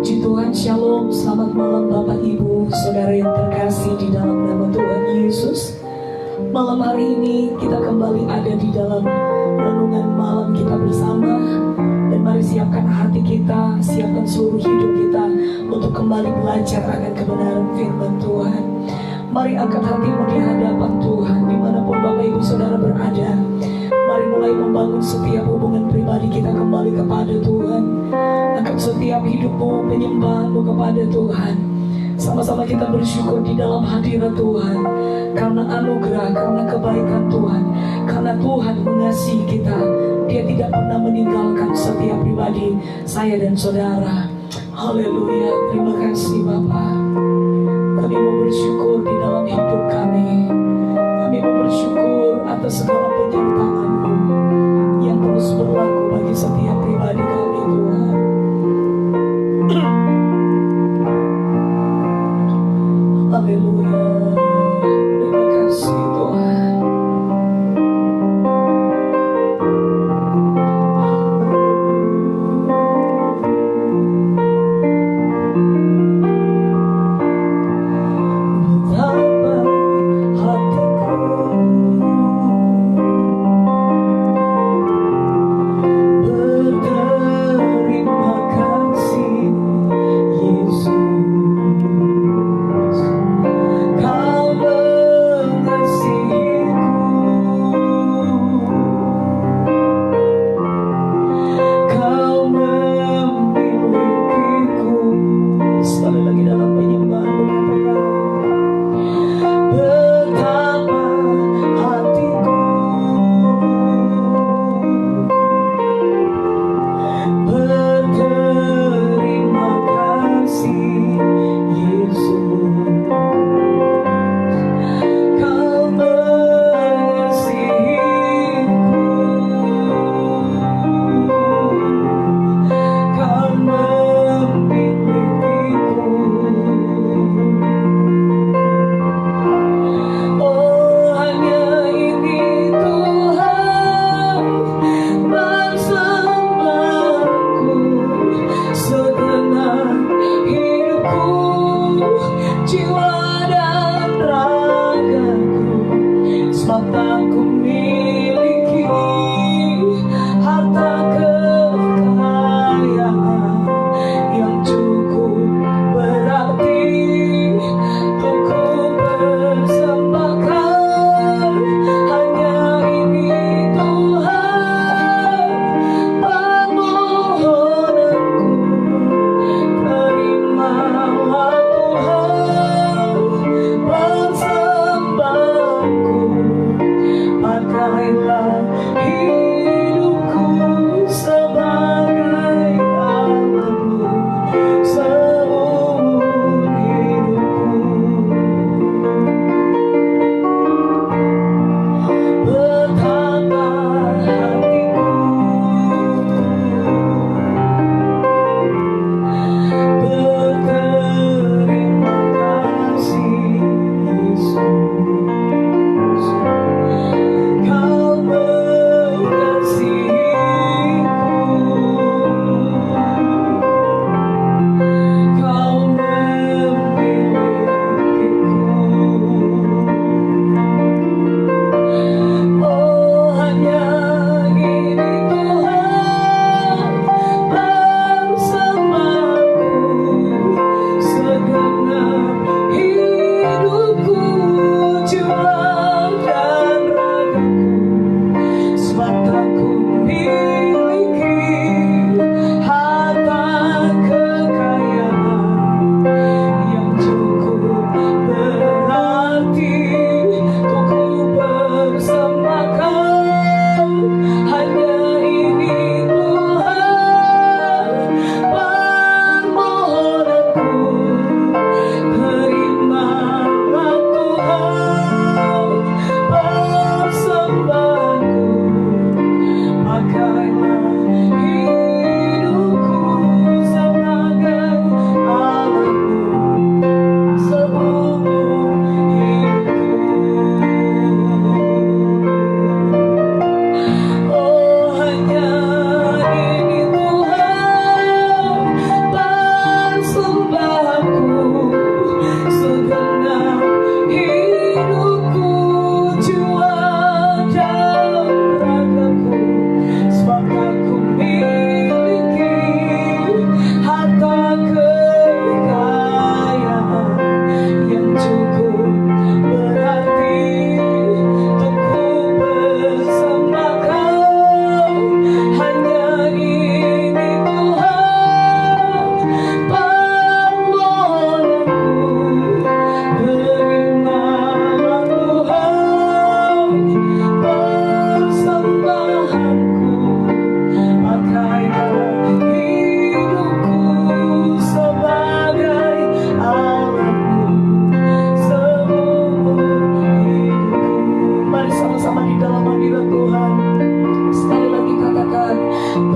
Puji Tuhan, Shalom, selamat malam Bapak Ibu, Saudara yang terkasih di dalam nama Tuhan Yesus. Malam hari ini kita kembali ada di dalam renungan malam kita bersama. Dan mari siapkan hati kita, siapkan seluruh hidup kita untuk kembali belajar akan kebenaran firman Tuhan. Mari angkat hatimu di hadapan Tuhan, dimanapun Bapak Ibu Saudara berada. Mari mulai membangun setiap hubungan pribadi kita kembali kepada Tuhan. Angkat setiap hidupmu, penyembahanmu kepada Tuhan. Sama-sama kita bersyukur di dalam hadirat Tuhan. Karena anugerah, karena kebaikan Tuhan. Karena Tuhan mengasihi kita. Dia tidak pernah meninggalkan setiap pribadi saya dan saudara. Haleluya, terima kasih Bapa. Kami mau bersyukur di dalam hidup kami. Kami mau bersyukur atas segala penyertaan-Mu yang terus berlaku bagi setiap pribadi kami Tuhan. Haleluya, terima kasih Tuhan. Betapa hatiku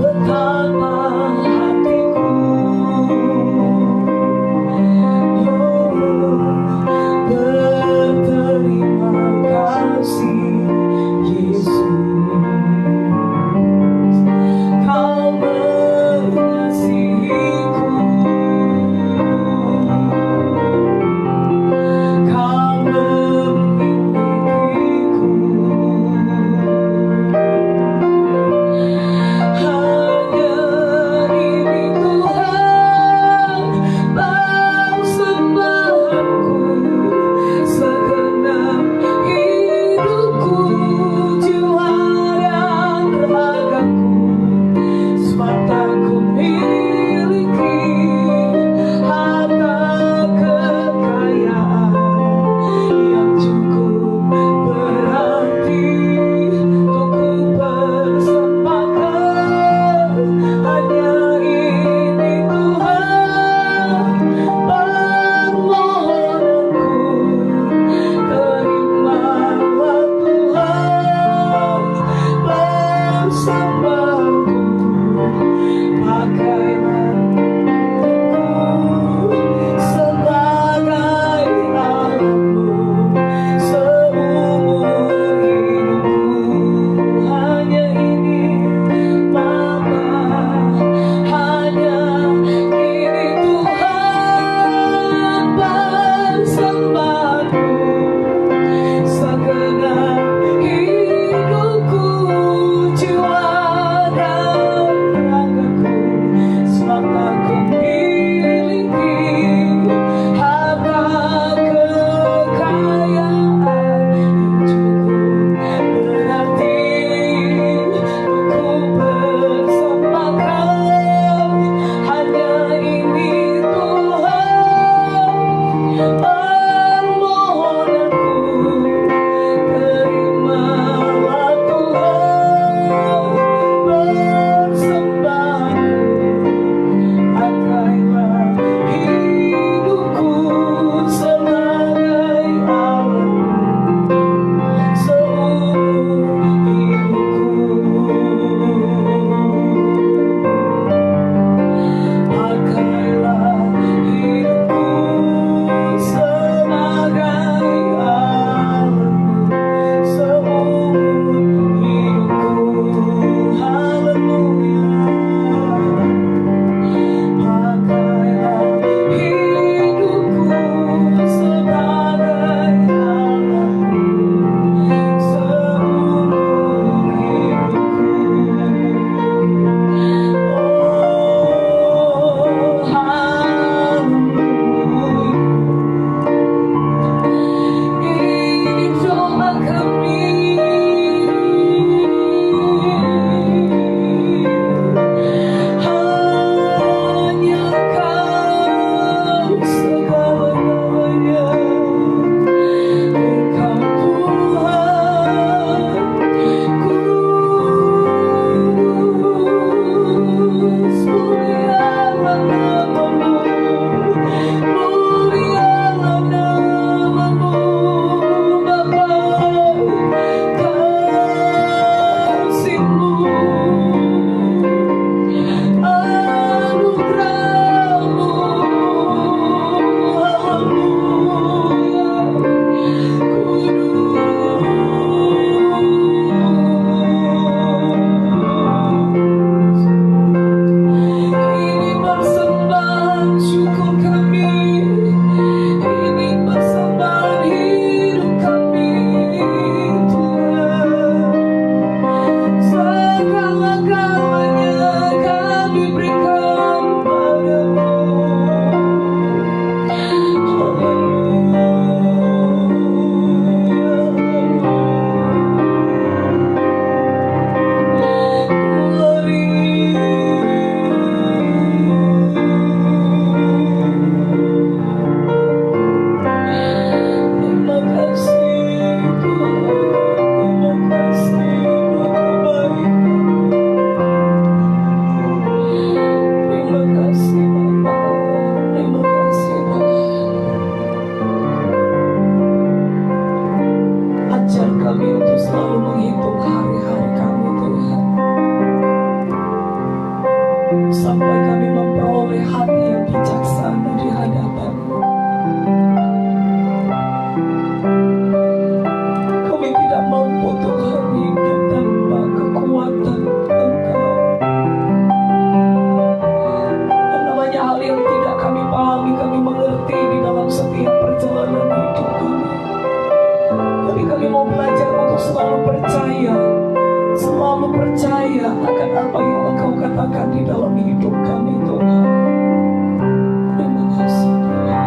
betapa hatiku berterima kasih Yesus, Kau mengasihiku, Kau memilikiku. Hanya sampai kami memperoleh hati yang bijaksana di hadapan. Kami tidak mampu Tuhan hidup tanpa kekuatan Engkau. Dan namanya hal yang tidak kami pahami, kami mengerti di dalam setiap perjalanan hidup kami. Tapi kami mau belajar untuk selalu percaya akan apa yang Engkau katakan di dalam hidup kami Tuhan. Terima kasih Tuhan.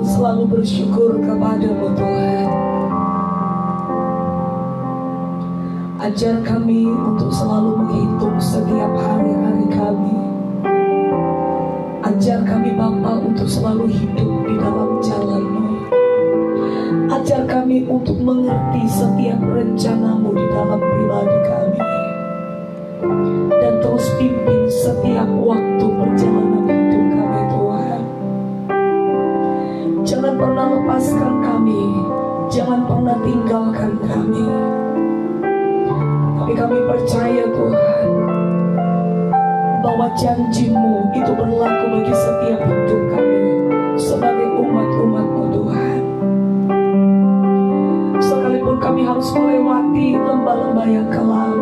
selalu bersyukur kepada-Mu Tuhan. Ajar kami untuk selalu menghitung setiap hari-hari kami. Ajar kami Bapa untuk selalu hidup di dalam jalan-Mu. Ajar kami untuk mengerti setiap rencana-Mu di dalam pribadi kami. Dan terus pimpin setiap waktu perjalanan hidup kami Tuhan. Jangan pernah lepaskan kami, jangan pernah tinggalkan kami. Tapi kami percaya Tuhan, bahwa janji-Mu itu berlaku bagi setiap hidup kami sebagai umat-umat-Mu Tuhan. Sekalipun kami harus melewati lembah-lembah yang kelam,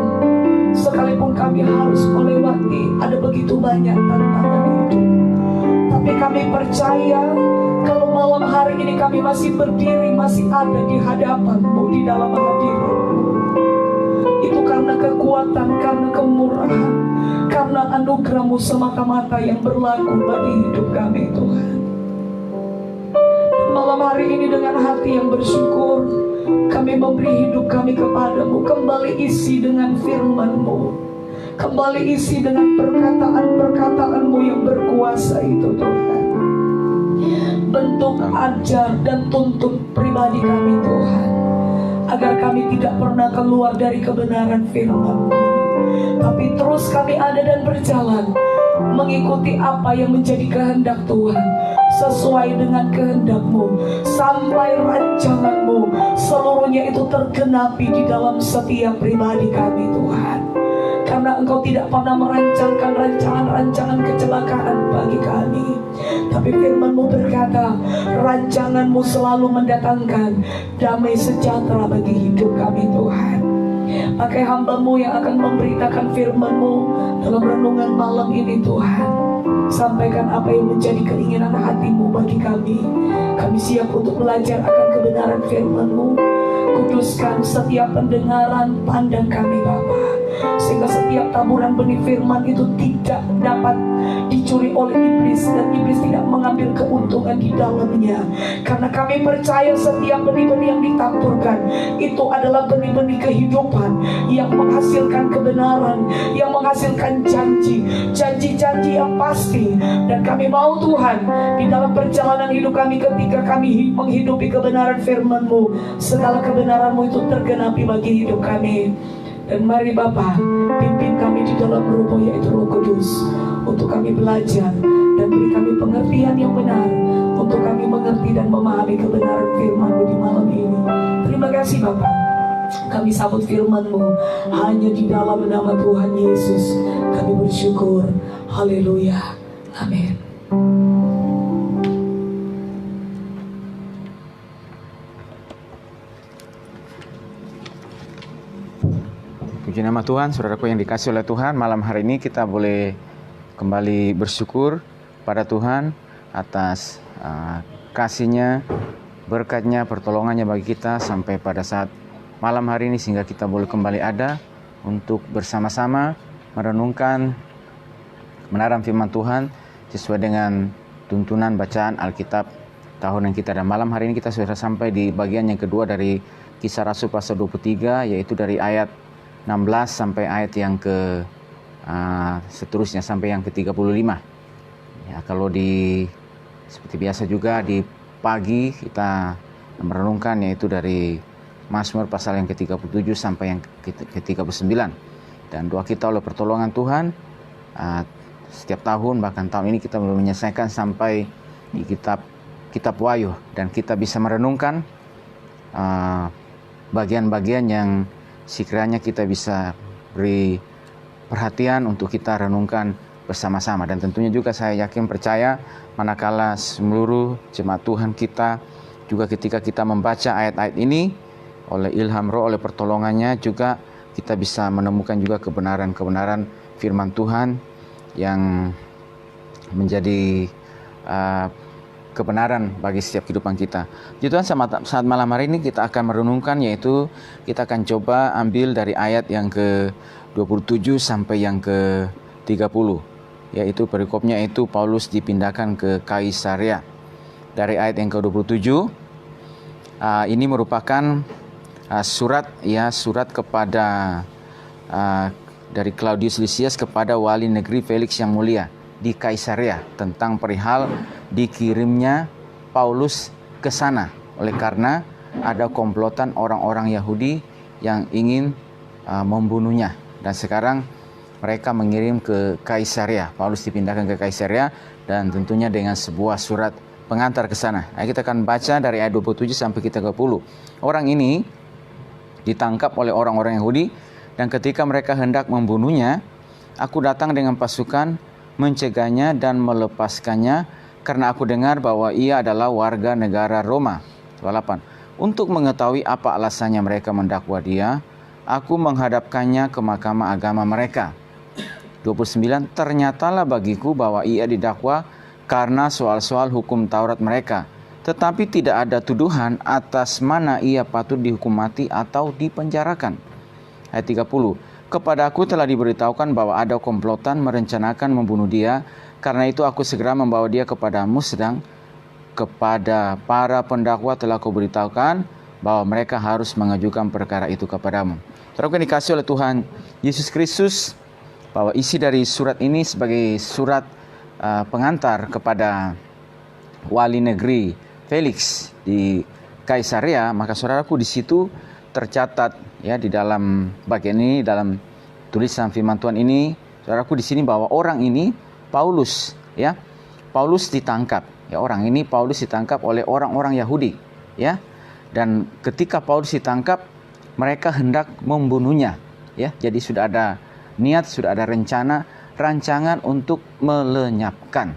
sekalipun kami harus melewati ada begitu banyak tantangan hidup, tapi kami percaya kalau malam hari ini kami masih berdiri, masih ada di hadapan-Mu, di dalam hadirat-Mu, itu karena kekuatan, karena kemurahan, karena anugerah-Mu semata-mata yang berlaku bagi hidup kami Tuhan. Dan malam hari ini dengan hati yang bersyukur, kami memberi hidup kami kepada-Mu. Kembali isi dengan firman-Mu, kembali isi dengan perkataan-perkataan-Mu yang berkuasa itu Tuhan. Bentuk, ajar, dan tuntun pribadi kami Tuhan, agar kami tidak pernah keluar dari kebenaran firman-Mu, tapi terus kami ada dan berjalan mengikuti apa yang menjadi kehendak Tuhan, sesuai dengan kehendak-Mu, sampai rancangan-Mu seluruhnya itu tergenapi di dalam setiap pribadi kami Tuhan. Karena Engkau tidak pernah merancangkan rancangan-rancangan kecelakaan bagi kami, tapi firman-Mu berkata, rancangan-Mu selalu mendatangkan damai sejahtera bagi hidup kami Tuhan. Pakai hamba-Mu yang akan memberitakan firman-Mu dalam renungan malam ini Tuhan. Sampaikan apa yang menjadi keinginan hati-Mu bagi kami. Kami siap untuk belajar akan kebenaran firman-Mu. Kuduskan setiap pendengaran pandang kami Bapa, sehingga setiap taburan benih firman itu tidak dapat dicuri oleh iblis, dan iblis tidak mengambil keuntungan di dalamnya. Karena kami percaya setiap benih-benih yang ditaburkan itu adalah benih-benih kehidupan yang menghasilkan kebenaran, yang menghasilkan janji-janji yang pasti. Dan kami mau Tuhan, di dalam perjalanan hidup kami, ketika kami menghidupi kebenaran firman-Mu, segala kebenaran-Mu itu tergenapi bagi hidup kami. Dan mari Bapa, pimpin kami di dalam Roh-Mu, yaitu Roh Kudus, untuk kami belajar dan beri kami pengertian yang benar, untuk kami mengerti dan memahami kebenaran firman-Mu di malam ini. Terima kasih Bapa, kami sambut firman-Mu hanya di dalam nama Tuhan Yesus. Kami bersyukur. Haleluya. Amin. Puji nama Tuhan, saudaraku yang dikasih oleh Tuhan. Malam hari ini kita boleh kembali bersyukur pada Tuhan atas kasih-Nya, berkat-Nya, pertolongannya bagi kita sampai pada saat malam hari ini, sehingga kita boleh kembali ada untuk bersama-sama merenungkan kebenaran firman Tuhan sesuai dengan tuntunan bacaan Alkitab tahunan kita. Dan malam hari ini kita sudah sampai di bagian yang kedua dari Kisah Rasul pasal 23, yaitu dari ayat 16 sampai ayat yang ke seterusnya sampai yang ke-35. Ya, kalau seperti biasa juga di pagi kita merenungkan, yaitu dari Mazmur pasal yang ke-37 sampai yang ke-39. Dan doa kita oleh pertolongan Tuhan, setiap tahun, bahkan tahun ini kita belum menyelesaikan sampai di kitab Wahyu, dan kita bisa merenungkan bagian-bagian yang sekiranya kita bisa beri perhatian untuk kita renungkan bersama-sama. Dan tentunya juga saya yakin percaya manakala seluruh jemaat Tuhan kita juga ketika kita membaca ayat-ayat ini oleh ilham Roh, oleh pertolongannya juga kita bisa menemukan juga kebenaran-kebenaran firman Tuhan yang menjadi kebenaran bagi setiap kehidupan kita. Jadi Tuhan, saat malam hari ini kita akan merenungkan, yaitu kita akan coba ambil dari ayat yang ke-27 sampai yang ke-30, yaitu perikopnya itu Paulus dipindahkan ke Kaisarea. dari ayat yang ke-27. Ini merupakan surat kepada dari Claudius Lysias kepada wali negeri Felix yang mulia di Kaisarea tentang perihal dikirimnya Paulus ke sana oleh karena ada komplotan orang-orang Yahudi yang ingin membunuhnya, dan sekarang mereka mengirim ke Kaisarea. Paulus dipindahkan ke Kaisarea dan tentunya dengan sebuah surat pengantar ke sana. Kita akan baca dari ayat 27 sampai ke 30. Orang ini ditangkap oleh orang-orang Yahudi, dan ketika mereka hendak membunuhnya, aku datang dengan pasukan mencegahnya dan melepaskannya, karena aku dengar bahwa ia adalah warga negara Roma. 28. Untuk mengetahui apa alasannya mereka mendakwa dia, aku menghadapkannya ke mahkamah agama mereka. 29. Ternyatalah bagiku bahwa ia didakwa karena soal-soal hukum Taurat mereka, tetapi tidak ada tuduhan atas mana ia patut dihukum mati atau dipenjarakan. Ayat 30. Kepada aku telah diberitahukan bahwa ada komplotan merencanakan membunuh dia, karena itu aku segera membawa dia kepadamu, sedang kepada para pendakwa telah kuberitahukan bahwa mereka harus mengajukan perkara itu kepadamu. Saudara yang dikasihi oleh Tuhan Yesus Kristus, bahwa isi dari surat ini sebagai surat pengantar kepada wali negeri Felix di Kaisarea, maka saudaraku di situ tercatat di dalam bagian ini, dalam tulisan firman Tuhan ini, saudaraku di sini bahwa orang ini Paulus ditangkap. Orang ini Paulus ditangkap oleh orang-orang Yahudi, dan ketika Paulus ditangkap, mereka hendak membunuhnya, Jadi sudah ada niat, sudah ada rancangan untuk melenyapkan,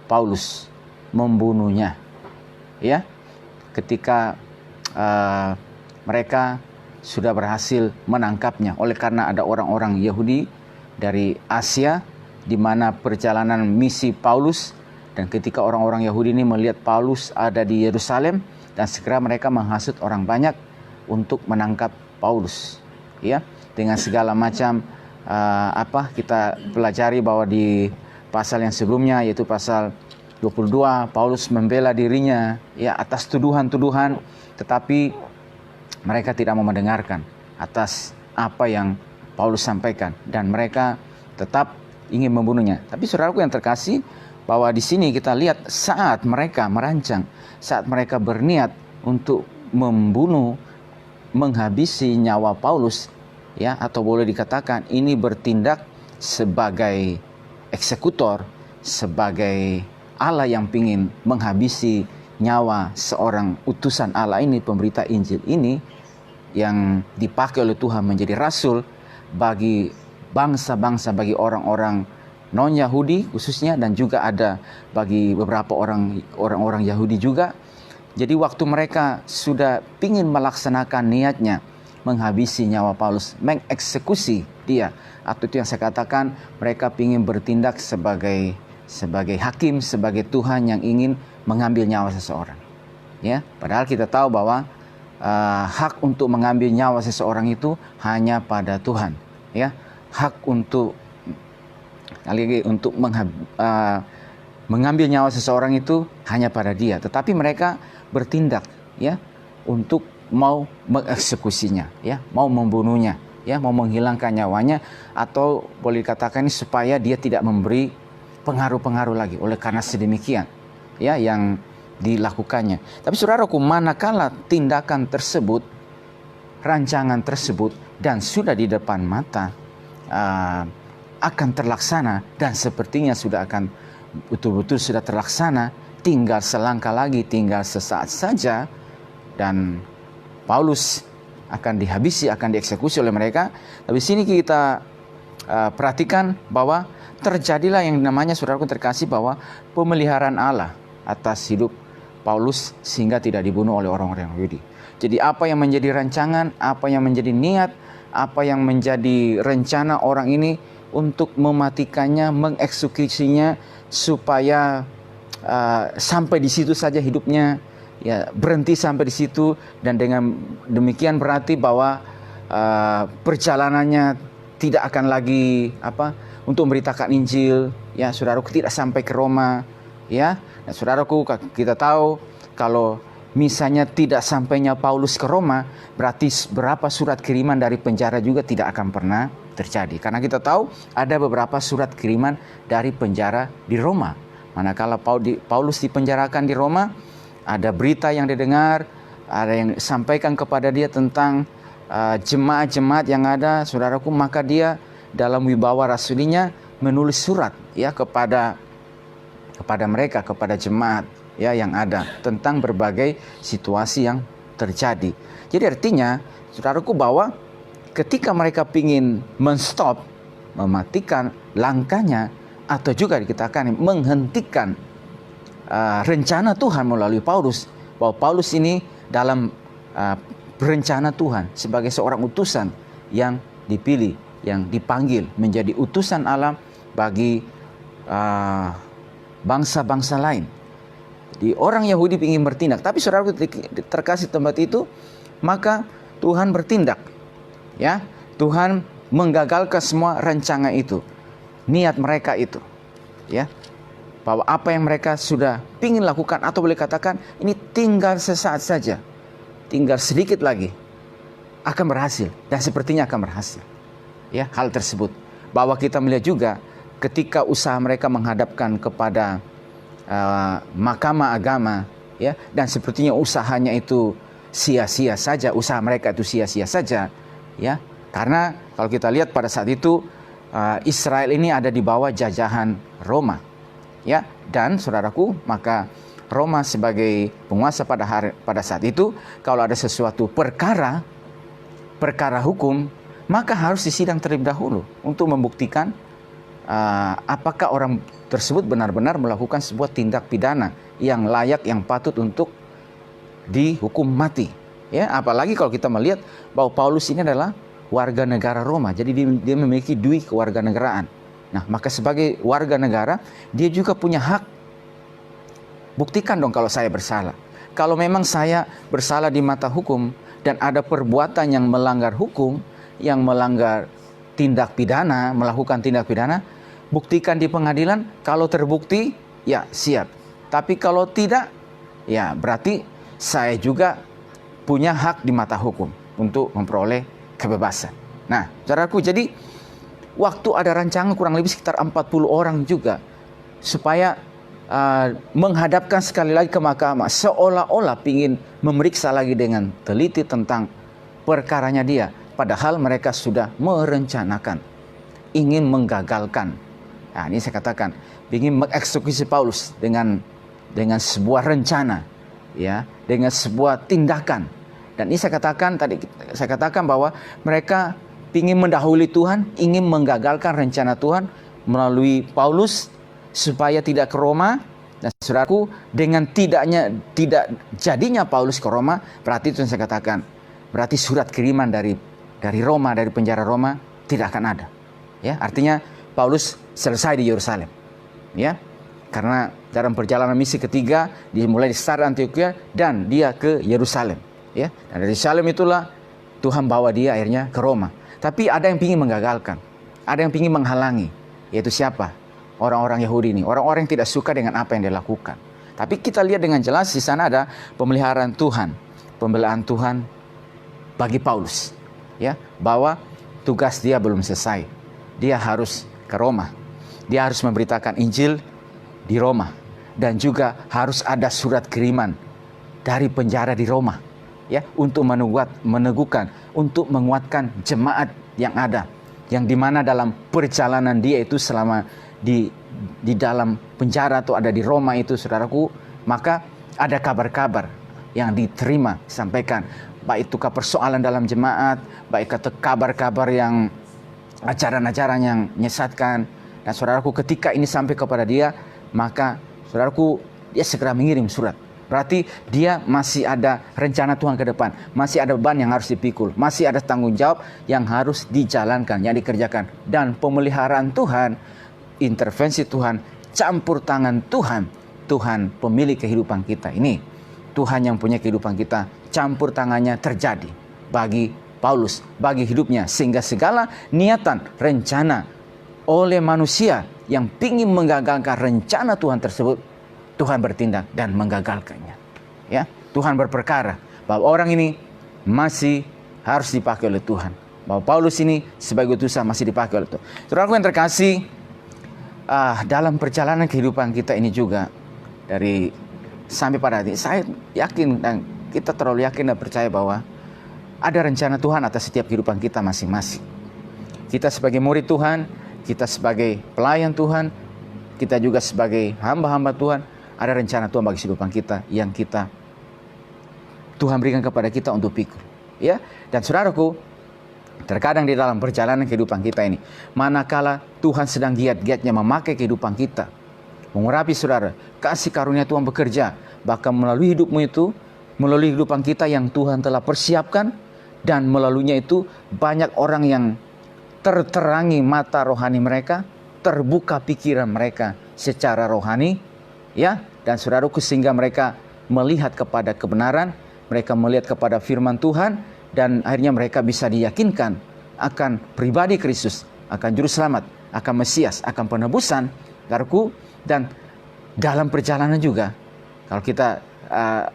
Paulus, membunuhnya, Ketika mereka sudah berhasil menangkapnya, oleh karena ada orang-orang Yahudi dari Asia di mana perjalanan misi Paulus. Dan ketika orang-orang Yahudi ini melihat Paulus ada di Yerusalem, dan segera mereka menghasut orang banyak untuk menangkap Paulus, dengan segala macam kita pelajari bahwa di pasal yang sebelumnya, yaitu pasal 22, Paulus membela dirinya atas tuduhan-tuduhan, tetapi mereka tidak mau mendengarkan atas apa yang Paulus sampaikan, dan mereka tetap ingin membunuhnya. Tapi saudaraku yang terkasih, bahwa di sini kita lihat saat mereka merancang, saat mereka berniat untuk membunuh, menghabisi nyawa Paulus, atau boleh dikatakan ini bertindak sebagai eksekutor, sebagai Allah yang ingin menghabisi nyawa seorang utusan Allah ini, pemberita Injil ini, yang dipakai oleh Tuhan menjadi rasul bagi bangsa-bangsa, bagi orang-orang non-Yahudi khususnya, dan juga ada bagi beberapa orang-orang Yahudi juga. Jadi waktu mereka sudah ingin melaksanakan niatnya menghabisi nyawa Paulus, mengeksekusi dia, atau itu yang saya katakan, mereka ingin bertindak sebagai hakim, sebagai Tuhan yang ingin mengambil nyawa seseorang. Padahal kita tahu bahwa hak untuk mengambil nyawa seseorang itu hanya pada Tuhan. Hak untuk mengambil nyawa seseorang itu hanya pada Dia, tetapi mereka bertindak untuk mau mengeksekusinya, mau membunuhnya, mau menghilangkan nyawanya, atau boleh dikatakan ini supaya dia tidak memberi pengaruh-pengaruh lagi. Oleh karena sedemikian yang dilakukannya. Tapi saudaraku, manakala tindakan tersebut, rancangan tersebut, dan sudah di depan mata, akan terlaksana, dan sepertinya sudah akan betul-betul sudah terlaksana, tinggal selangkah lagi, tinggal sesaat saja, dan Paulus akan dihabisi, akan dieksekusi oleh mereka. Tapi sini kita perhatikan bahwa terjadilah yang namanya, saudaraku terkasih, bahwa pemeliharaan Allah atas hidup Paulus sehingga tidak dibunuh oleh orang-orang Yahudi. Jadi apa yang menjadi rancangan, apa yang menjadi niat, apa yang menjadi rencana orang ini untuk mematikannya, mengeksekusinya, supaya sampai di situ saja hidupnya, berhenti sampai di situ, dan dengan demikian berarti bahwa perjalanannya tidak akan lagi untuk memberitakan Injil, saudaraku, tidak sampai ke Roma, Ya, dan saudaraku, kita tahu kalau misalnya tidak sampainya Paulus ke Roma, berarti berapa surat kiriman dari penjara juga tidak akan pernah terjadi. Karena kita tahu ada beberapa surat kiriman dari penjara di Roma. Manakala Paulus dipenjarakan di Roma, ada berita yang didengar, ada yang sampaikan kepada dia tentang jemaat-jemaat yang ada, saudaraku, maka dia dalam wibawa rasulinya menulis surat ya kepada mereka, kepada jemaat ya yang ada tentang berbagai situasi yang terjadi. Jadi artinya, saudaraku, bahwa ketika mereka ingin menstop, mematikan langkahnya, atau juga dikatakan menghentikan rencana Tuhan melalui Paulus, bahwa Paulus ini dalam rencana Tuhan sebagai seorang utusan yang dipilih, yang dipanggil menjadi utusan Allah bagi bangsa-bangsa lain. Di orang Yahudi ingin bertindak, tapi saudara terkasih tempat itu, maka Tuhan bertindak. Ya, Tuhan menggagalkan semua rencana itu, niat mereka itu. Ya, bahwa apa yang mereka sudah ingin lakukan, atau boleh katakan ini tinggal sesaat saja, tinggal sedikit lagi akan berhasil, dan sepertinya akan berhasil. Ya, hal tersebut bahwa kita melihat juga ketika usaha mereka menghadapkan kepada mahkamah agama, ya, dan sepertinya usahanya itu sia-sia saja, usaha mereka itu sia-sia saja, ya, karena kalau kita lihat pada saat itu Israel ini ada di bawah jajahan Roma, ya, dan saudaraku, maka Roma sebagai penguasa pada saat itu, kalau ada sesuatu perkara hukum, maka harus disidang terlebih dahulu untuk membuktikan apakah orang tersebut benar-benar melakukan sebuah tindak pidana yang layak, yang patut untuk dihukum mati. Ya, apalagi kalau kita melihat bahwa Paulus ini adalah warga negara Roma, jadi dia memiliki dui kewarganegaraan. Nah, maka sebagai warga negara, dia juga punya hak. Buktikan dong kalau saya bersalah. Kalau memang saya bersalah di mata hukum dan ada perbuatan yang melanggar hukum, yang melanggar tindak pidana, melakukan tindak pidana, buktikan di pengadilan. Kalau terbukti, ya siap. Tapi kalau tidak, ya berarti saya juga punya hak di mata hukum untuk memperoleh kebebasan. Nah, saudaraku, jadi waktu ada rancangan kurang lebih sekitar 40 orang juga supaya menghadapkan sekali lagi ke mahkamah, seolah-olah ingin memeriksa lagi dengan teliti tentang perkaranya dia, padahal mereka sudah merencanakan, ingin menggagalkan. Nah, ini saya katakan, ingin mengeksekusi Paulus dengan sebuah rencana, ya, dengan sebuah tindakan. Dan ini saya katakan bahwa mereka ingin mendahului Tuhan, ingin menggagalkan rencana Tuhan melalui Paulus supaya tidak ke Roma. Dan saudaraku, dengan tidak jadinya Paulus ke Roma, berarti itu yang saya katakan, berarti surat kiriman dari Roma, dari penjara Roma tidak akan ada. Ya, artinya Paulus selesai di Yerusalem. Ya, karena dalam perjalanan misi ketiga dimulai di Sar Antioquia dan dia ke Yerusalem. Ya, dan dari Yerusalem itulah Tuhan bawa dia akhirnya ke Roma. Tapi ada yang ingin menggagalkan, ada yang ingin menghalangi, yaitu siapa? Orang-orang Yahudi ini, orang-orang yang tidak suka dengan apa yang dia lakukan. Tapi kita lihat dengan jelas di sana ada pemeliharaan Tuhan, pembelaan Tuhan bagi Paulus, ya, bahwa tugas dia belum selesai. Dia harus ke Roma. Dia harus memberitakan Injil di Roma, dan juga harus ada surat kiriman dari penjara di Roma, ya, untuk meneguhkan, untuk menguatkan jemaat yang ada, yang dimana dalam perjalanan dia itu selama di dalam penjara atau ada di Roma itu, saudaraku, maka ada kabar-kabar yang diterima, disampaikan, baik itu persoalan dalam jemaat, baik itu kabar-kabar yang ajaran-ajaran yang menyesatkan. Dan saudaraku, ketika ini sampai kepada dia, maka saudaraku, dia segera mengirim surat. Berarti dia masih ada rencana Tuhan ke depan, masih ada beban yang harus dipikul, masih ada tanggung jawab yang harus dijalankan, yang dikerjakan. Dan pemeliharaan Tuhan, intervensi Tuhan, campur tangan Tuhan, Tuhan pemilik kehidupan kita ini, Tuhan yang punya kehidupan kita, campur tangannya terjadi bagi Paulus, bagi hidupnya, sehingga segala niatan, rencana oleh manusia yang ingin menggagalkan rencana Tuhan tersebut, Tuhan bertindak dan menggagalkannya. Ya, Tuhan berperkara bahwa orang ini masih harus dipakai oleh Tuhan. Bahwa Paulus ini sebagai utusan masih dipakai oleh Tuhan. Saudaraku yang terkasih, dalam perjalanan kehidupan kita ini juga dari sampai pada hari ini, saya yakin dan kita terlalu yakin dan percaya bahwa ada rencana Tuhan atas setiap kehidupan kita masing-masing. Kita sebagai murid Tuhan, kita sebagai pelayan Tuhan, kita juga sebagai hamba-hamba Tuhan, ada rencana Tuhan bagi kehidupan kita yang Tuhan berikan kepada kita untuk pikul. Ya, dan saudaraku, terkadang di dalam perjalanan kehidupan kita ini, manakala Tuhan sedang giat-giatnya memakai kehidupan kita, mengurapi saudara, kasih karunia Tuhan bekerja, bahkan melalui hidupmu itu, melalui kehidupan kita yang Tuhan telah persiapkan, dan melaluinya itu banyak orang yang terterangi mata rohani mereka, terbuka pikiran mereka secara rohani, ya, dan saudaraku, sehingga mereka melihat kepada kebenaran, mereka melihat kepada firman Tuhan, dan akhirnya mereka bisa diyakinkan akan pribadi Kristus, akan juru selamat, akan Mesias, akan penebusan, saudaraku. Dan dalam perjalanan juga, kalau kita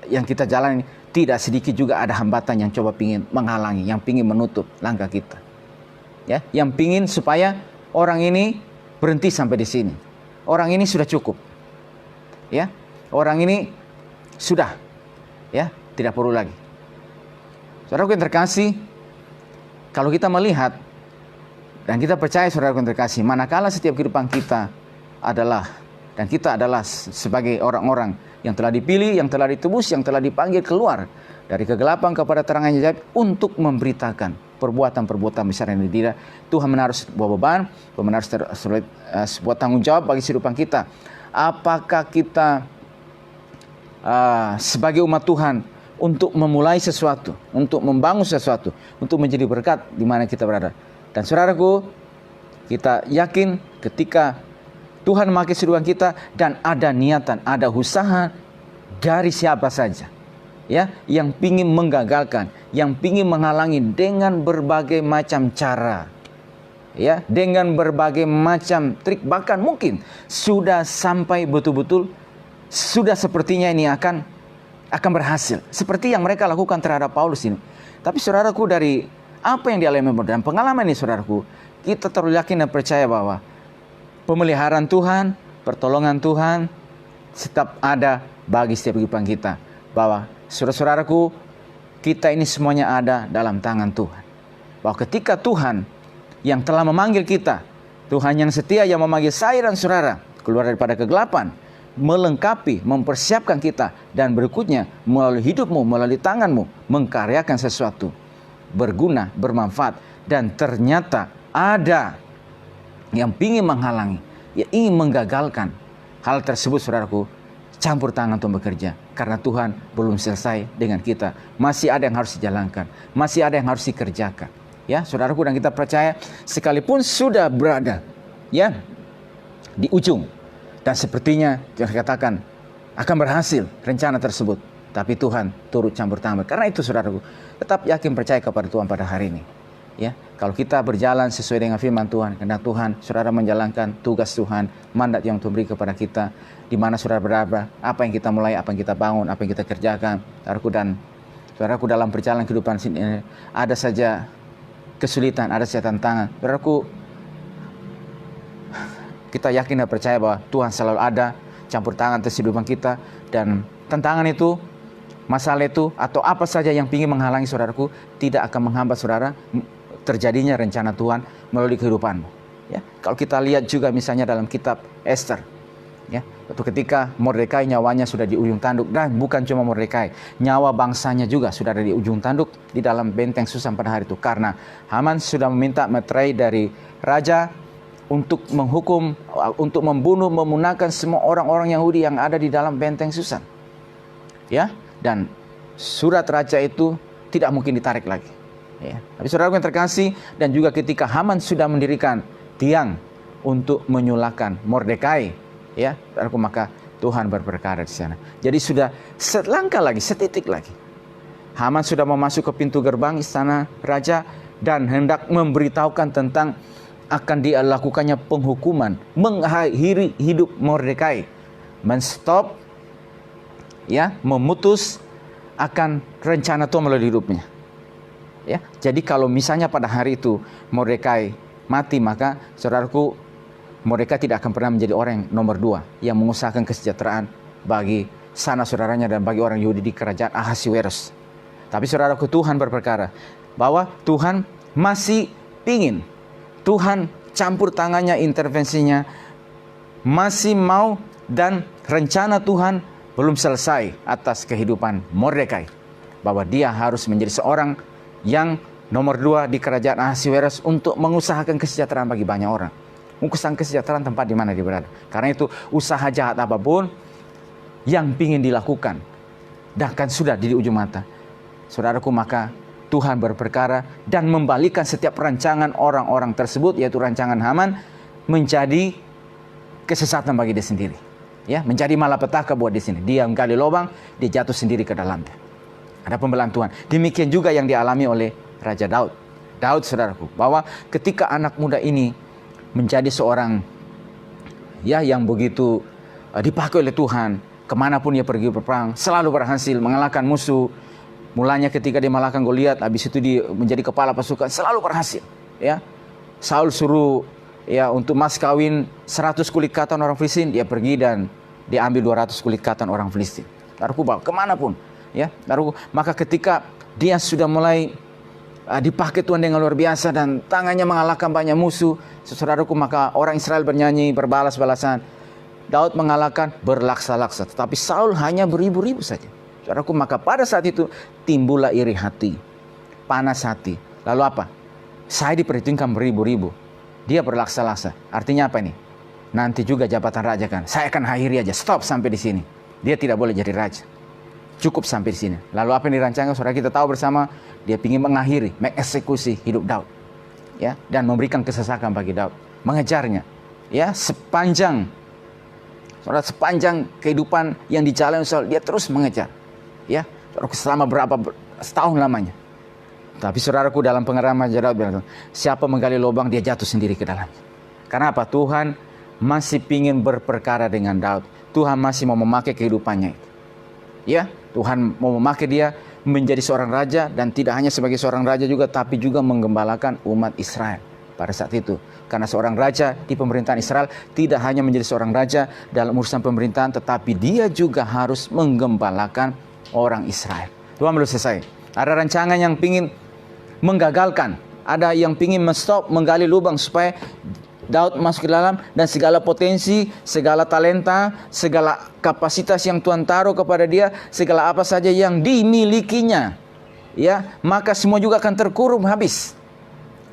yang kita jalani, tidak sedikit juga ada hambatan yang coba pingin menghalangi, yang pingin menutup langkah kita, ya, yang pingin supaya orang ini berhenti sampai di sini, orang ini sudah cukup, ya, orang ini sudah, ya, tidak perlu lagi. Saudaraku yang terkasih, kalau kita melihat dan kita percaya, saudaraku yang terkasih, manakala setiap kehidupan kita adalah, dan kita adalah sebagai orang-orang yang telah dipilih, yang telah ditebus, yang telah dipanggil keluar dari kegelapan kepada terangan ajaib untuk memberitakan perbuatan-perbuatan besar yang tidak, Tuhan menaruh sebuah beban, Tuhan menaruh sebuah tanggung jawab bagi kehidupan kita. Apakah kita sebagai umat Tuhan untuk memulai sesuatu, untuk membangun sesuatu, untuk menjadi berkat di mana kita berada. Dan saudaraku, kita yakin ketika Tuhan memakai kehidupan kita dan ada niatan, ada usaha dari siapa saja, ya, yang pingin menggagalkan, yang pingin menghalangi dengan berbagai macam cara, ya, dengan berbagai macam trik, bahkan mungkin sudah sampai betul-betul sudah sepertinya ini akan berhasil, seperti yang mereka lakukan terhadap Paulus ini. Tapi saudaraku, dari apa yang dialami dan pengalaman ini, saudaraku, kita terlalu yakin dan percaya bahwa pemeliharaan Tuhan, pertolongan Tuhan tetap ada bagi setiap kehidupan kita. Bahwa saudara-saudaraku, kita ini semuanya ada dalam tangan Tuhan. Bahwa ketika Tuhan yang telah memanggil kita, Tuhan yang setia yang memanggil saya dan saudara keluar daripada kegelapan, melengkapi, mempersiapkan kita, dan berikutnya melalui hidupmu, melalui tanganmu, mengkaryakan sesuatu berguna, bermanfaat, dan ternyata ada yang ingin menghalangi, yang ingin menggagalkan hal tersebut, saudaraku, campur tangan untuk bekerja, karena Tuhan belum selesai dengan kita, masih ada yang harus dijalankan, masih ada yang harus dikerjakan, ya, saudaraku. Dan kita percaya sekalipun sudah berada, ya, di ujung, dan sepertinya yang dikatakan akan berhasil rencana tersebut, tapi Tuhan turut campur tangan. Karena itu, saudaraku, tetap yakin percaya kepada Tuhan pada hari ini. Ya, kalau kita berjalan sesuai dengan firman Tuhan, kehendak Tuhan, saudara menjalankan tugas Tuhan, mandat yang Tuhan beri kepada kita, di mana saudara berada, apa yang kita mulai, apa yang kita bangun, apa yang kita kerjakan, saudaraku. Dan saudaraku, dalam perjalanan kehidupan sini ada saja kesulitan, ada saja tantangan, saudaraku. Kita yakin dan percaya bahwa Tuhan selalu ada campur tangan atas kehidupan kita, dan tantangan itu, masalah itu, atau apa saja yang ingin menghalangi saudaraku, tidak akan menghambat saudara terjadinya rencana Tuhan melalui kehidupanmu. Ya, kalau kita lihat juga misalnya dalam kitab Esther, ya, ketika Mordekai nyawanya sudah di ujung tanduk, dan bukan cuma Mordekai, nyawa bangsanya juga sudah ada di ujung tanduk di dalam benteng Susan pada hari itu, karena Haman sudah meminta meterai dari raja untuk menghukum, untuk membunuh, memunahkan semua orang-orang Yahudi yang ada di dalam benteng Susan. Ya, dan surat raja itu tidak mungkin ditarik lagi. Ya. Tapi saudara yang terkasih, dan juga ketika Haman sudah mendirikan tiang untuk menyulahkan Mordekai, ya, maka Tuhan berperkara di sana. Jadi sudah selangkah lagi, setitik lagi, Haman sudah memasuk ke pintu gerbang istana raja dan hendak memberitahukan tentang akan dilakukannya penghukuman, mengakhiri hidup Mordekai, menstop ya, memutus akan rencana Tuhan melalui hidupnya. Ya, jadi kalau misalnya pada hari itu Mordekai mati, maka saudaraku, Mordekai tidak akan pernah menjadi orang yang nomor 2 yang mengusahakan kesejahteraan bagi sanak saudaranya dan bagi orang Yahudi di kerajaan Ahasiweros. Tapi saudaraku, Tuhan berperkara bahwa Tuhan masih pingin, Tuhan campur tangannya, intervensinya masih mau, dan rencana Tuhan belum selesai atas kehidupan Mordekai, bahwa dia harus menjadi seorang yang nomor 2 di kerajaan Ahasiweros untuk mengusahakan kesejahteraan bagi banyak orang, mengusahakan kesejahteraan tempat di mana dia berada. Karena itu usaha jahat apapun yang ingin dilakukan, bahkan sudah di ujung mata, saudaraku, maka Tuhan berperkara dan membalikan setiap rancangan orang-orang tersebut, yaitu rancangan Haman, menjadi kesesatan bagi dia sendiri. Ya, menjadi malapetaka buat di sini. Dia menggali lubang, dia jatuh sendiri ke dalamnya. Ada pembelaan Tuhan. Demikian juga yang dialami oleh Raja Daud. Daud, saudaraku, bahwa ketika anak muda ini menjadi seorang yang begitu dipakai oleh Tuhan, kemanapun dia pergi berperang, selalu berhasil mengalahkan musuh. Mulanya ketika dia mengalahkan Goliat, habis itu dia menjadi kepala pasukan, selalu berhasil. Ya, Saul suruh untuk mas kawin 100 kulit katan orang Filistin, dia pergi dan diambil 200 kulit katan orang Filistin. Lalu bawa kemanapun. Ya, lalu maka ketika dia sudah mulai dipakai Tuhan dengan luar biasa dan tangannya mengalahkan banyak musuh, saudaraku, maka orang Israel bernyanyi berbalas-balasan. Daud mengalahkan berlaksa-laksa, tetapi Saul hanya beribu-ribu saja. Saudaraku, maka pada saat itu timbullah iri hati, panas hati. Lalu apa? Saya diperhitungkan beribu-ribu, dia berlaksa-laksa. Artinya apa ini? Nanti juga jabatan raja kan, saya akan akhiri aja, stop sampai di sini. Dia tidak boleh jadi raja. Cukup sampai di sini. Lalu apa yang dirancangkan? Saudara, kita tahu bersama, dia ingin mengakhiri, mengeksekusi hidup Daud, ya, dan memberikan kesesakan bagi Daud, mengejarnya, ya, sepanjang kehidupan yang dijalani Saul, dia terus mengejar, ya, selama berapa setahun lamanya. Tapi saudaraku, dalam pengalaman Daud bilang, siapa menggali lubang, dia jatuh sendiri ke dalamnya. Karena apa? Tuhan masih ingin berperkara dengan Daud. Tuhan masih mau memakai kehidupannya itu. Ya, Tuhan mau memakai dia menjadi seorang raja, dan tidak hanya sebagai seorang raja juga, tapi juga menggembalakan umat Israel pada saat itu. Karena seorang raja di pemerintahan Israel tidak hanya menjadi seorang raja dalam urusan pemerintahan, tetapi dia juga harus menggembalakan orang Israel. Tuhan belum selesai. Ada rancangan yang ingin menggagalkan, ada yang ingin menstop, menggali lubang supaya Daud masuk ke dalam, dan segala potensi, segala talenta, segala kapasitas yang Tuhan taruh kepada dia, segala apa saja yang dimilikinya, ya, maka semua juga akan terkurung habis.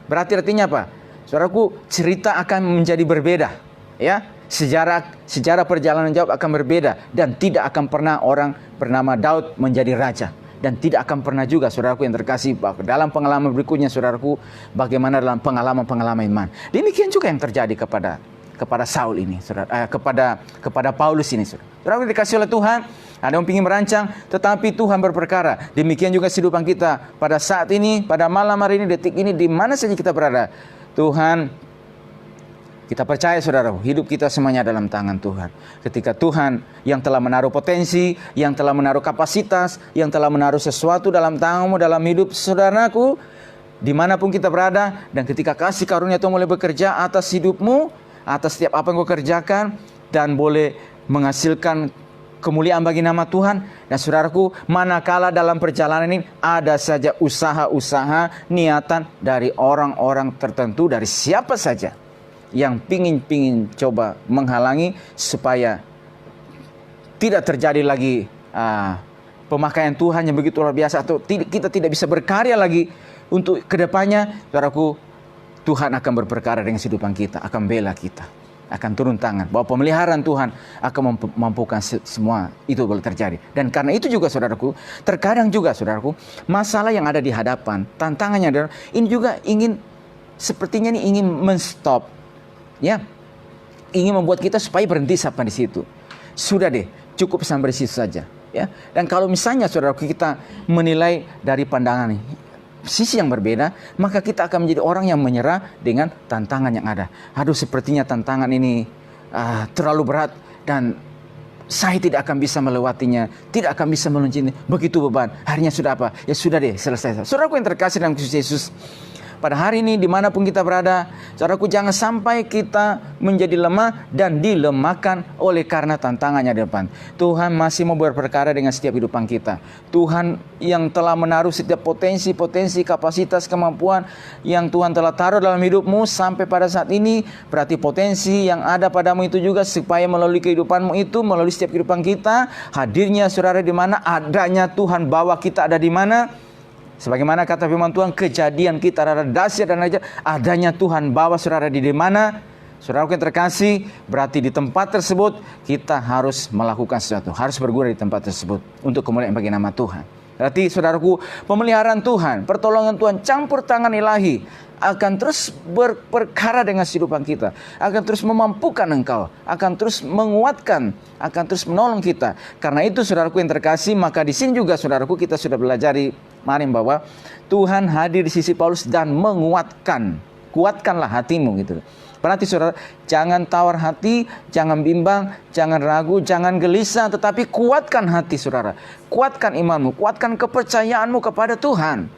Berarti artinya apa? Saudaraku, cerita akan menjadi berbeda, ya. Sejarah perjalanan Daud akan berbeda, dan tidak akan pernah orang bernama Daud menjadi raja. Dan tidak akan pernah juga, saudaraku yang terkasih, dalam pengalaman berikutnya, saudaraku, bagaimana dalam pengalaman-pengalaman iman. Demikian juga yang terjadi kepada Saul ini, saudara, kepada Paulus ini, saudara. Saudaraku dikasih oleh Tuhan, ada yang ingin merancang, tetapi Tuhan berperkara. Demikian juga kehidupan kita pada saat ini, pada malam hari ini, detik ini, di mana saja kita berada. Tuhan, kita percaya, saudara, hidup kita semuanya dalam tangan Tuhan. Ketika Tuhan yang telah menaruh potensi, yang telah menaruh kapasitas, yang telah menaruh sesuatu dalam tanganmu, dalam hidup saudaraku, dimanapun kita berada, dan ketika kasih karunia Tuhan mulai bekerja atas hidupmu, atas setiap apa yang kau kerjakan, dan boleh menghasilkan kemuliaan bagi nama Tuhan. Dan saudaraku, manakala dalam perjalanan ini ada saja usaha-usaha, niatan dari orang-orang tertentu, dari siapa saja yang pingin coba menghalangi supaya tidak terjadi lagi pemakaian Tuhan yang begitu luar biasa, atau kita tidak bisa berkarya lagi untuk kedepannya. Saudaraku, Tuhan akan berperkara dengan kehidupan kita, akan bela kita, akan turun tangan, bahwa pemeliharaan Tuhan akan memampukan semua itu boleh terjadi. Dan karena itu juga, saudaraku, terkadang juga, saudaraku, masalah yang ada di hadapan, tantangannya adalah ini juga sepertinya ingin menstop, ya, ingin membuat kita supaya berhenti sampai di situ. Sudah deh, cukup sampai di situ saja, ya. Dan kalau misalnya, saudaraku, kita menilai dari pandangan sisi yang berbeda, maka kita akan menjadi orang yang menyerah dengan tantangan yang ada. Aduh, sepertinya tantangan ini terlalu berat, dan saya tidak akan bisa melewatinya, tidak akan bisa meluncurnya, begitu beban. Akhirnya sudah apa? Ya sudah deh, selesai. Saudaraku yang terkasih dalam Kristus Yesus, pada hari ini dimanapun kita berada, saudaraku, jangan sampai kita menjadi lemah dan dilemahkan oleh karena tantangannya di depan. Tuhan masih mau berperkara dengan setiap kehidupan kita. Tuhan yang telah menaruh setiap potensi, kapasitas, kemampuan yang Tuhan telah taruh dalam hidupmu sampai pada saat ini, berarti potensi yang ada padamu itu juga supaya melalui kehidupanmu itu, melalui setiap kehidupan kita, hadirnya saudara di mana, adanya Tuhan bawa kita ada di mana. Sebagaimana kata firman Tuhan, kejadian kita adalah dahsyat dan ajaib, adanya Tuhan bawa saudara di mana. Saudaraku yang terkasih, berarti di tempat tersebut kita harus melakukan sesuatu, harus berguna di tempat tersebut untuk kemuliaan bagi nama Tuhan. Berarti saudaraku, pemeliharaan Tuhan, pertolongan Tuhan, campur tangan ilahi akan terus berperkara dengan kehidupan kita, akan terus memampukan engkau, akan terus menguatkan, akan terus menolong kita. Karena itu saudaraku yang terkasih, maka di sini juga saudaraku kita sudah belajar kemarin bahwa Tuhan hadir di sisi Paulus dan menguatkan. Kuatkanlah hatimu gitu. Berarti saudara, jangan tawar hati, jangan bimbang, jangan ragu, jangan gelisah, tetapi kuatkan hati saudara. Kuatkan imanmu, kuatkan kepercayaanmu kepada Tuhan.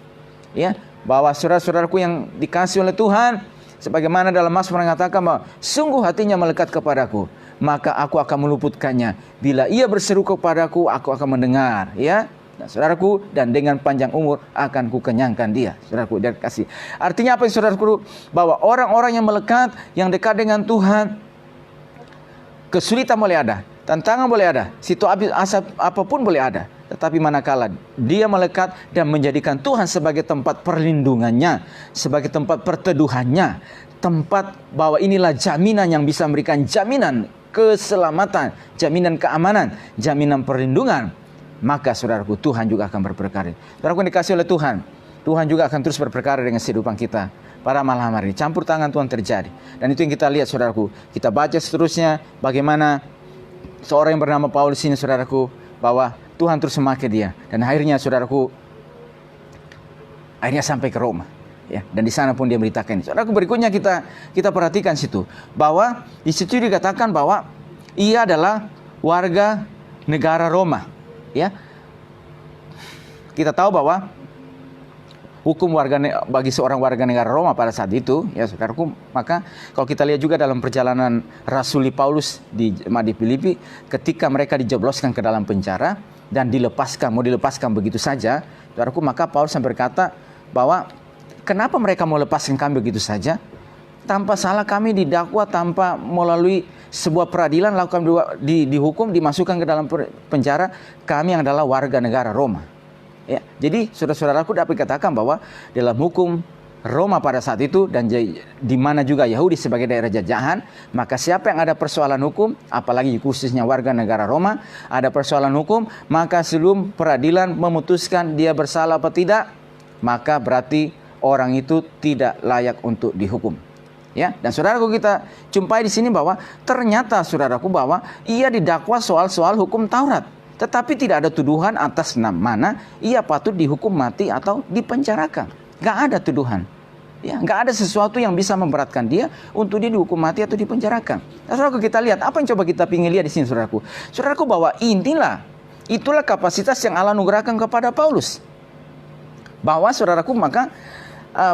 Ya, bahwa saudara-saudaraku yang dikasih oleh Tuhan, sebagaimana dalam Mazmur mengatakan bahwa sungguh hatinya melekat kepadaku, maka aku akan meluputkannya. Bila ia berseru kepadaku, aku akan mendengar. Ya. Nah, saudaraku, dan dengan panjang umur akan kukenyangkan dia. Saudaraku, dia kasih. Artinya apa saudaraku? Bahwa orang-orang yang melekat, yang dekat dengan Tuhan, kesulitan boleh ada, tantangan boleh ada, situasi apapun boleh ada. Tetapi manakala dia melekat dan menjadikan Tuhan sebagai tempat perlindungannya, sebagai tempat perteduhannya, tempat bahwa inilah jaminan yang bisa memberikan jaminan keselamatan, jaminan keamanan, jaminan perlindungan, maka saudaraku, Tuhan juga akan berperkara. Saudaraku yang dikasih oleh Tuhan, Tuhan juga akan terus berperkara dengan kehidupan kita. Pada malam hari ini, campur tangan Tuhan terjadi. Dan itu yang kita lihat saudaraku. Kita baca seterusnya bagaimana seorang yang bernama Paulus ini saudaraku, bahwa Tuhan terus memakai dia. Dan akhirnya saudaraku, akhirnya sampai ke Roma. Ya, dan di sana pun dia beritakan ini. Saudaraku, berikutnya kita perhatikan situ. Bahwa di situ dikatakan bahwa ia adalah warga negara Roma. Ya, kita tahu bahwa hukum bagi seorang warga negara Roma pada saat itu, ya saudaraku, maka kalau kita lihat juga dalam perjalanan Rasuli Paulus di Filipi, ketika mereka dijebloskan ke dalam penjara dan mau dilepaskan begitu saja, saudaraku, maka Paulus berkata bahwa kenapa mereka mau lepaskan kami begitu saja? Tanpa salah kami didakwa, tanpa melalui sebuah peradilan, lakukan dihukum, dimasukkan ke dalam penjara. Kami yang adalah warga negara Roma. Ya, jadi saudara-saudaraku dapat katakan bahwa dalam hukum Roma pada saat itu, dan di mana juga Yahudi sebagai daerah jajahan, maka siapa yang ada persoalan hukum, apalagi khususnya warga negara Roma, ada persoalan hukum, maka sebelum peradilan memutuskan dia bersalah atau tidak, maka berarti orang itu tidak layak untuk dihukum. Ya, dan saudaraku, kita jumpai di sini bahwa ternyata saudaraku bahwa ia didakwa soal-soal hukum Taurat, tetapi tidak ada tuduhan atas mana ia patut dihukum mati atau dipenjarakan. Gak ada tuduhan. Ya, gak ada sesuatu yang bisa memberatkan dia untuk dia dihukum mati atau dipenjarakan. Nah, saudaraku, kita lihat apa yang coba kita ingin lihat di sini saudaraku. Saudaraku, bahwa itulah kapasitas yang Allah anugerahkan kepada Paulus. Bahwa saudaraku, maka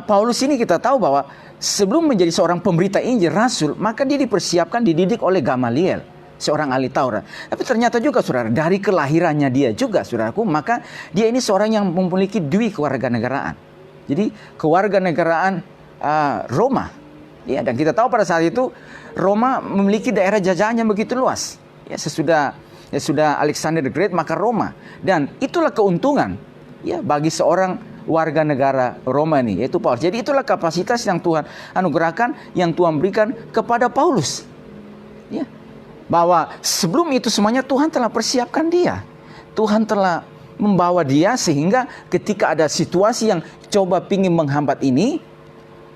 Paulus ini kita tahu bahwa sebelum menjadi seorang pemberita Injil, rasul, maka dia dipersiapkan, dididik oleh Gamaliel, seorang ahli Taurat. Tapi ternyata juga saudara, dari kelahirannya dia juga saudaraku, maka dia ini seorang yang memiliki dui kewarganegaraan. Jadi kewarganegaraan Roma. Ya, dan kita tahu pada saat itu Roma memiliki daerah jajahan yang begitu luas. Ya, sesudah Alexander the Great, maka Roma. Dan itulah keuntungan ya bagi seorang warga negara Roma ini, yaitu Paulus. Jadi itulah kapasitas yang Tuhan anugerahkan, yang Tuhan berikan kepada Paulus. Ya, bahwa sebelum itu semuanya Tuhan telah persiapkan dia. Tuhan telah membawa dia sehingga ketika ada situasi yang coba pingin menghambat ini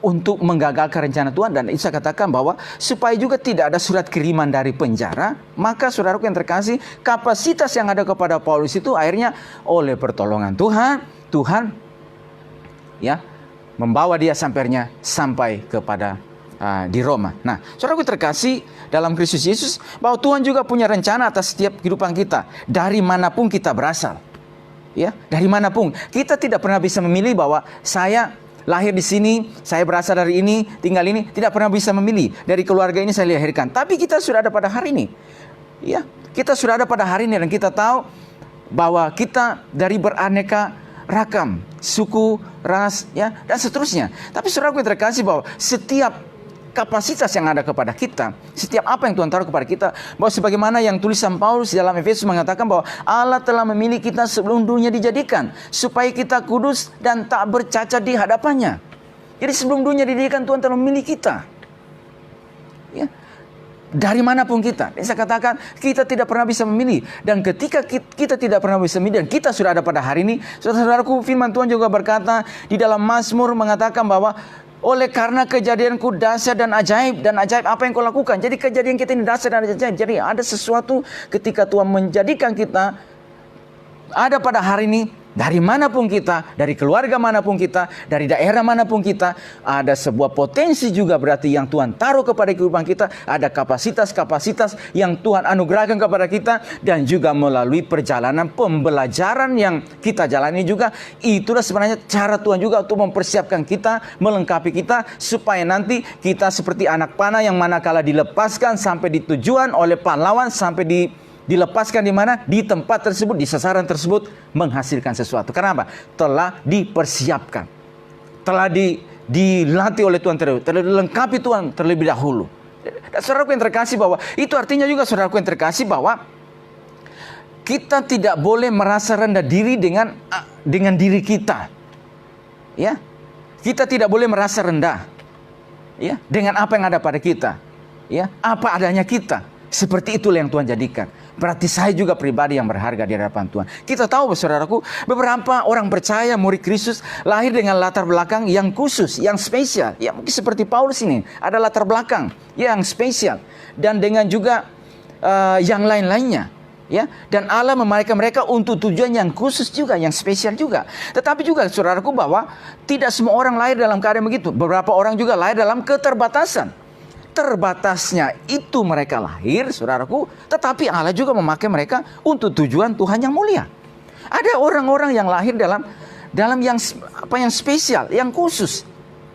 untuk menggagalkan rencana Tuhan, dan saya katakan bahwa supaya juga tidak ada surat kiriman dari penjara, maka saudaraku yang terkasih, kapasitas yang ada kepada Paulus itu akhirnya oleh pertolongan Tuhan ya membawa dia sampai kepada di Roma. Nah, saudaraku terkasih dalam Kristus Yesus, bahwa Tuhan juga punya rencana atas setiap kehidupan kita, dari manapun kita berasal. Ya, dari manapun. Kita tidak pernah bisa memilih bahwa saya lahir di sini, saya berasal dari ini, tinggal ini. Tidak pernah bisa memilih. Dari keluarga ini saya dilahirkan. Tapi kita sudah ada pada hari ini. Ya, kita sudah ada pada hari ini dan kita tahu bahwa kita dari beraneka ragam, suku, ras, ya, dan seterusnya. Tapi saudaraku yang terkasih, bahwa setiap kapasitas yang ada kepada kita, setiap apa yang Tuhan taruh kepada kita, bahwa sebagaimana yang tulisan Paulus dalam Efesus mengatakan bahwa Allah telah memilih kita sebelum dunia dijadikan, supaya kita kudus dan tak bercacat di hadapannya. Jadi sebelum dunia dijadikan, Tuhan telah memilih kita. Ya. Dari manapun kita. Dan saya katakan, kita tidak pernah bisa memilih. Dan ketika kita tidak pernah bisa memilih, dan kita sudah ada pada hari ini, saudara-saudaraku, firman Tuhan juga berkata di dalam Mazmur mengatakan bahwa oleh karena kejadianku dahsyat dan ajaib apa yang kau lakukan. Jadi kejadian kita ini dahsyat dan ajaib. Jadi ada sesuatu ketika Tuhan menjadikan kita ada pada hari ini. Dari manapun kita, dari keluarga manapun kita, dari daerah manapun kita, ada sebuah potensi juga berarti yang Tuhan taruh kepada kehidupan kita. Ada kapasitas-kapasitas yang Tuhan anugerahkan kepada kita. Dan juga melalui perjalanan pembelajaran yang kita jalani juga. Itulah sebenarnya cara Tuhan juga untuk mempersiapkan kita, melengkapi kita, supaya nanti kita seperti anak panah yang manakala dilepaskan sampai di tujuan oleh pahlawan, sampai dilepaskan di mana? Di tempat tersebut, di sasaran tersebut, menghasilkan sesuatu. Kenapa? Telah dipersiapkan. Telah dilatih oleh Tuhan, telah dilengkapi Tuhan terlebih dahulu. Dan saudaraku yang terkasih, bahwa itu artinya juga, saudaraku yang terkasih, bahwa kita tidak boleh merasa rendah diri dengan diri kita. Ya. Kita tidak boleh merasa rendah. Ya, dengan apa yang ada pada kita. Ya, apa adanya kita. Seperti itulah yang Tuhan jadikan. Berarti saya juga pribadi yang berharga di hadapan Tuhan. Kita tahu, saudaraku, beberapa orang percaya murid Kristus lahir dengan latar belakang yang khusus, yang spesial. Ya, mungkin seperti Paulus ini, ada latar belakang yang spesial. Dan dengan juga yang lain-lainnya. Ya, dan Allah memakai mereka untuk tujuan yang khusus juga, yang spesial juga. Tetapi juga, saudaraku, bahwa tidak semua orang lahir dalam keadaan begitu. Beberapa orang juga lahir dalam keterbatasan. Terbatasnya itu mereka lahir, saudaraku, tetapi Allah juga memakai mereka untuk tujuan Tuhan yang mulia. Ada orang-orang yang lahir dalam yang spesial, yang khusus,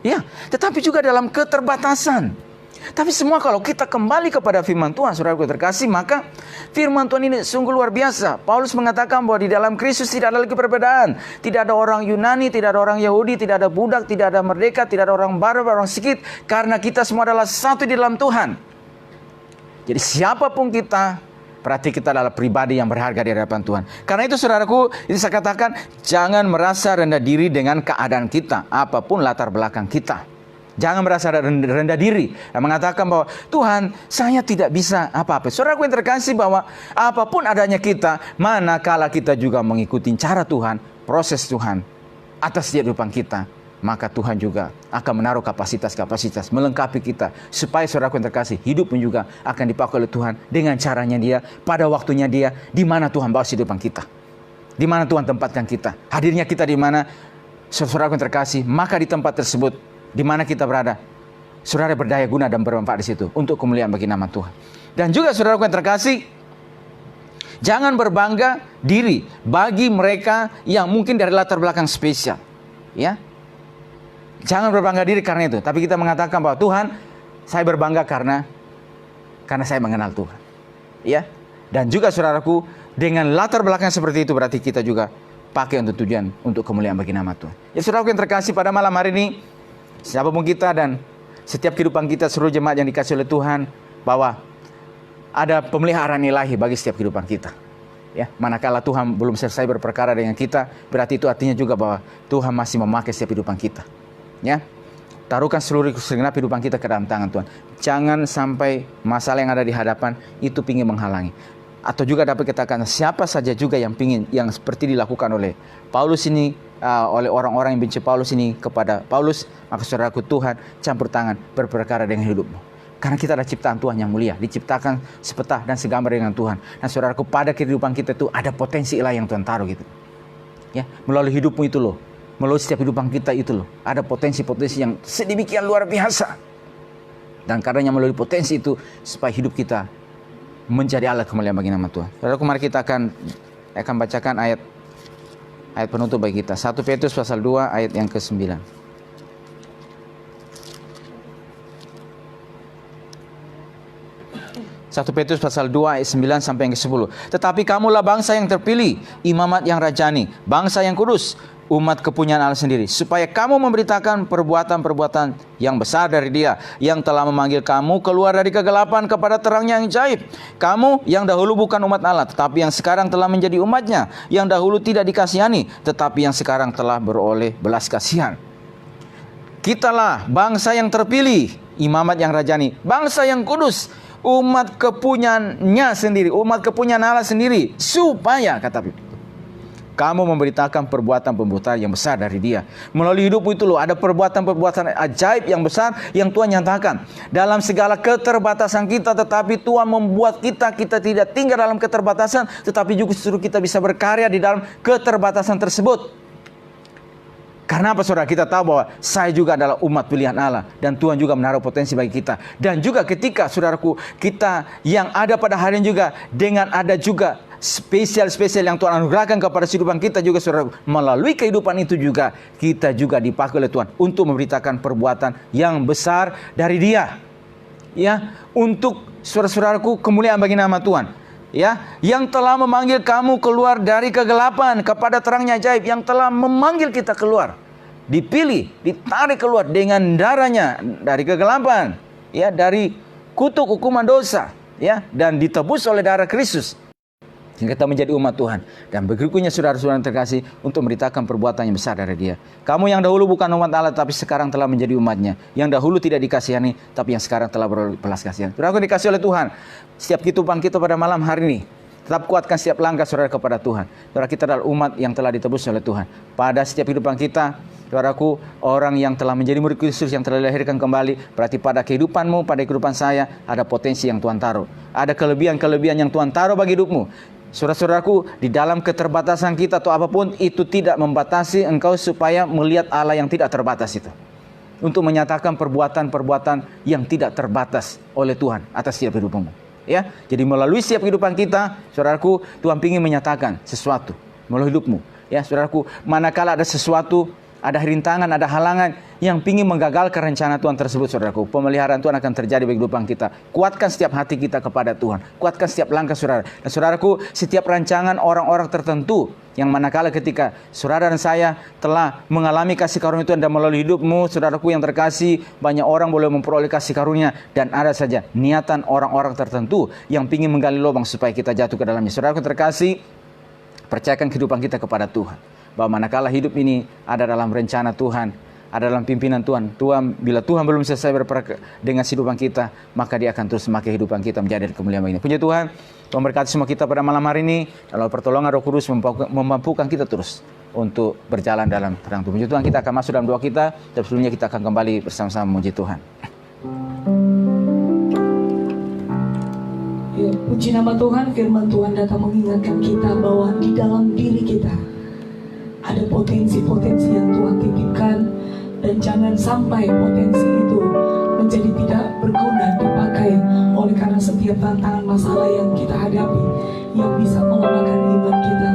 ya, tetapi juga dalam keterbatasan. Tapi semua kalau kita kembali kepada firman Tuhan, saudaraku terkasih, maka firman Tuhan ini sungguh luar biasa. Paulus mengatakan bahwa di dalam Kristus tidak ada lagi perbedaan. Tidak ada orang Yunani, tidak ada orang Yahudi, tidak ada budak, tidak ada merdeka, tidak ada orang baru, orang sedikit. Karena kita semua adalah satu di dalam Tuhan. Jadi siapapun kita, berarti kita adalah pribadi yang berharga di hadapan Tuhan. Karena itu, saudaraku, ini saya katakan, jangan merasa rendah diri dengan keadaan kita, apapun latar belakang kita. Jangan merasa rendah diri dan mengatakan bahwa Tuhan, saya tidak bisa apa-apa. Saudaraku yang terkasih, bahwa apapun adanya kita, manakala kita juga mengikuti cara Tuhan, proses Tuhan atas kehidupan kita, maka Tuhan juga akan menaruh kapasitas-kapasitas melengkapi kita, supaya saudaraku yang terkasih, hidup pun juga akan dipakai oleh Tuhan dengan caranya Dia, pada waktunya Dia, di mana Tuhan bawa kehidupan kita, di mana Tuhan tempatkan kita, hadirnya kita di mana, saudaraku yang terkasih, maka di tempat tersebut di mana kita berada, saudara berdaya guna dan bermanfaat di situ untuk kemuliaan bagi nama Tuhan. Dan juga, saudaraku yang terkasih, jangan berbangga diri bagi mereka yang mungkin dari latar belakang spesial, ya. Jangan berbangga diri karena itu, tapi kita mengatakan bahwa Tuhan, saya berbangga karena saya mengenal Tuhan, ya. Dan juga, saudaraku, dengan latar belakang seperti itu, berarti kita juga pakai untuk tujuan untuk kemuliaan bagi nama Tuhan. Ya, saudaraku yang terkasih, pada malam hari ini, siapapun kita dan setiap kehidupan kita, seluruh jemaat yang dikasih oleh Tuhan, bahwa ada pemeliharaan ilahi bagi setiap kehidupan kita. Ya, manakala Tuhan belum selesai berperkara dengan kita, berarti itu artinya juga bahwa Tuhan masih memakai setiap kehidupan kita. Ya, taruhkan seluruh segenap kehidupan kita ke dalam tangan Tuhan. Jangan sampai masalah yang ada di hadapan itu ingin menghalangi. Atau juga dapat katakan, siapa saja juga yang seperti dilakukan oleh Paulus ini, oleh orang-orang yang benci Paulus ini kepada Paulus, maka saudaraku, Tuhan campur tangan berperkara dengan hidupmu. Karena kita adalah ciptaan Tuhan yang mulia, diciptakan sepetah dan segambar dengan Tuhan. Dan saudaraku, pada kehidupan kita itu ada potensi ilahi yang Tuhan taruh gitu. Ya, melalui hidupmu itu loh, melalui setiap kehidupan kita itu loh, ada potensi-potensi yang sedemikian luar biasa. Dan karenanya melalui potensi itu, supaya hidup kita menjadi alat kemuliaan bagi nama Tuhan. Saudaraku, mari kita akan bacakan ayat penutup bagi kita. 1 Petrus pasal 2 ayat yang ke-9. 1 Petrus pasal 2 ayat 9 sampai yang ke-10. Tetapi kamulah bangsa yang terpilih, imamat yang rajani, bangsa yang kudus, umat kepunyaan Allah sendiri, supaya kamu memberitakan perbuatan-perbuatan yang besar dari Dia yang telah memanggil kamu keluar dari kegelapan kepada terangnya yang ajaib. Kamu yang dahulu bukan umat Allah, tetapi yang sekarang telah menjadi umatnya, yang dahulu tidak dikasihani, tetapi yang sekarang telah beroleh belas kasihan. Kitalah bangsa yang terpilih, imamat yang rajani, bangsa yang kudus, umat kepunyaannya sendiri, umat kepunyaan Allah sendiri, supaya, kata kamu memberitakan perbuatan-perbuatan yang besar dari Dia. Melalui hidupmu itu loh, ada perbuatan-perbuatan ajaib yang besar yang Tuhan nyatakan. Dalam segala keterbatasan kita, tetapi Tuhan membuat kita tidak tinggal dalam keterbatasan, tetapi juga justru kita bisa berkarya di dalam keterbatasan tersebut. Karena apa, saudara? Kita tahu bahwa saya juga adalah umat pilihan Allah, dan Tuhan juga menaruh potensi bagi kita. Dan juga ketika, saudaraku, kita yang ada pada hari ini juga, dengan ada juga spesial yang Tuhan anugerahkan kepada kehidupan kita juga, saudara, melalui kehidupan itu juga kita juga dipakai oleh Tuhan untuk memberitakan perbuatan yang besar dari Dia, ya, untuk saudara-saudaraku kemuliaan bagi nama Tuhan, ya, yang telah memanggil kamu keluar dari kegelapan kepada terangnya ajaib, yang telah memanggil kita keluar, dipilih, ditarik keluar dengan darahnya dari kegelapan, ya, dari kutuk hukuman dosa, ya, dan ditebus oleh darah Kristus, sehingga kita menjadi umat Tuhan. Dan berikutnya, saudara-saudara terkasih, untuk memberitakan perbuatan yang besar dari Dia. Kamu yang dahulu bukan umat Allah, tapi sekarang telah menjadi umatnya. Yang dahulu tidak dikasihani, tapi yang sekarang telah beroleh belas kasihan. Saudara, dikasih oleh Tuhan. Setiap kehidupan kita pada malam hari ini, tetap kuatkan setiap langkah saudara kepada Tuhan. Saudara, kita adalah umat yang telah ditebus oleh Tuhan. Pada setiap kehidupan kita, saudaraku, orang yang telah menjadi murid Kristus, yang telah dilahirkan kembali, berarti pada kehidupanmu, pada kehidupan saya, ada potensi yang Tuhan taruh. Ada kelebihan-kelebihan yang Tuhan taruh bagi hidupmu. Saudara-saudaraku, di dalam keterbatasan kita atau apapun, itu tidak membatasi engkau supaya melihat Allah yang tidak terbatas itu. Untuk menyatakan perbuatan-perbuatan yang tidak terbatas oleh Tuhan atas setiap hidupmu. Ya, jadi melalui setiap kehidupan kita, saudaraku, Tuhan ingin menyatakan sesuatu melalui hidupmu. Ya, saudaraku, manakala ada sesuatu, ada rintangan, ada halangan yang ingin menggagalkan rencana Tuhan tersebut, saudaraku, pemeliharaan Tuhan akan terjadi bagi kehidupan kita. Kuatkan setiap hati kita kepada Tuhan. Kuatkan setiap langkah saudara. Dan saudaraku, setiap rancangan orang-orang tertentu yang manakala ketika saudara dan saya telah mengalami kasih karunia Tuhan, dan melalui hidupmu, saudaraku yang terkasih, banyak orang boleh memperoleh kasih karunia, dan ada saja niatan orang-orang tertentu yang ingin menggali lubang supaya kita jatuh ke dalamnya. Saudaraku terkasih, percayakan kehidupan kita kepada Tuhan, bahwa manakala hidup ini ada dalam rencana Tuhan, ada dalam pimpinan Tuhan. Bila Tuhan belum selesai dengan kehidupan kita, maka Dia akan terus memakai kehidupan kita menjadi kemuliaan bagi-Nya. Puji Tuhan, Tuhan berkati semua kita pada malam hari ini. Dalam pertolongan Roh Kudus memampukan kita terus untuk berjalan dalam terang Tuhan. Puji Tuhan, kita akan masuk dalam doa kita, dan sebelumnya kita akan kembali bersama-sama memuji Tuhan. Ya, puji nama Tuhan. Firman Tuhan datang mengingatkan kita bahwa di dalam diri kita ada potensi-potensi yang Tuhan titipkan, dan jangan sampai potensi itu menjadi tidak berguna dipakai oleh karena setiap tantangan masalah yang kita hadapi yang bisa melemahkan iman kita.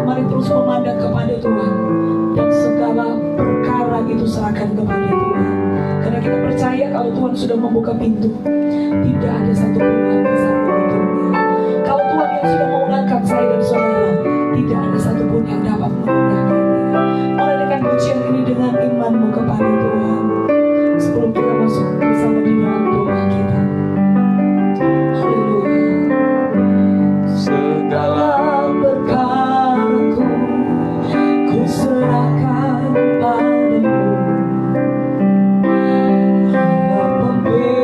Mari terus memandang kepada Tuhan, dan segala perkara itu serahkan kepada Tuhan, karena kita percaya kalau Tuhan sudah membuka pintu, tidak ada satupun yang bisa menutupnya. Kalau Tuhan yang sudah mengangkat saya dan saudara, tidak ada satupun yang dapat menundanya. Mulai dengan pujian ini dengan imanmu kepada Tuhan, sebelum kita masuk bersama di dalam doa kita. Haleluya. Segala berkatku ku serahkan padamu, Allah pembinaku,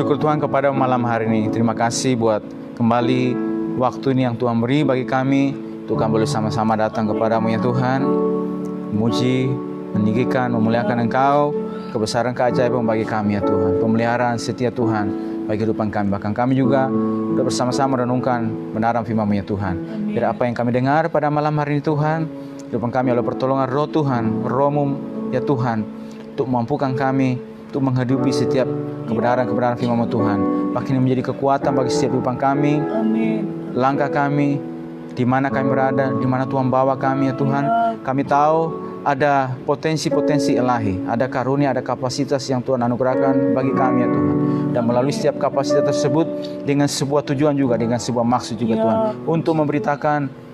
bersyukur Tuhan kepada malam hari ini. Terima kasih buat kembali waktu ini yang Tuhan beri bagi kami. Tuhan boleh sama-sama datang kepadamu ya Tuhan. Memuji, meninggikan, memuliakan Engkau. Kebesaran keajaiban bagi kami ya Tuhan. Pemeliharaan setia Tuhan bagi kehidupan kami. Bahkan kami juga sudah bersama-sama renungkan benaran firman-Mu ya Tuhan. Dari apa yang kami dengar pada malam hari ini Tuhan, kehidupan kami oleh pertolongan Roh Tuhan, Roh-Mu ya Tuhan, untuk memampukan kami untuk menghadapi setiap kebenaran-kebenaran firman-Mu Tuhan. Bahkan ini menjadi kekuatan bagi setiap kehidupan kami, langkah kami, di mana kami berada, di mana Tuhan bawa kami ya Tuhan. Kami tahu ada potensi-potensi ilahi, ada karunia, ada kapasitas yang Tuhan anugerahkan bagi kami ya Tuhan. Dan melalui setiap kapasitas tersebut dengan sebuah tujuan juga, dengan sebuah maksud juga Tuhan, untuk memberitakan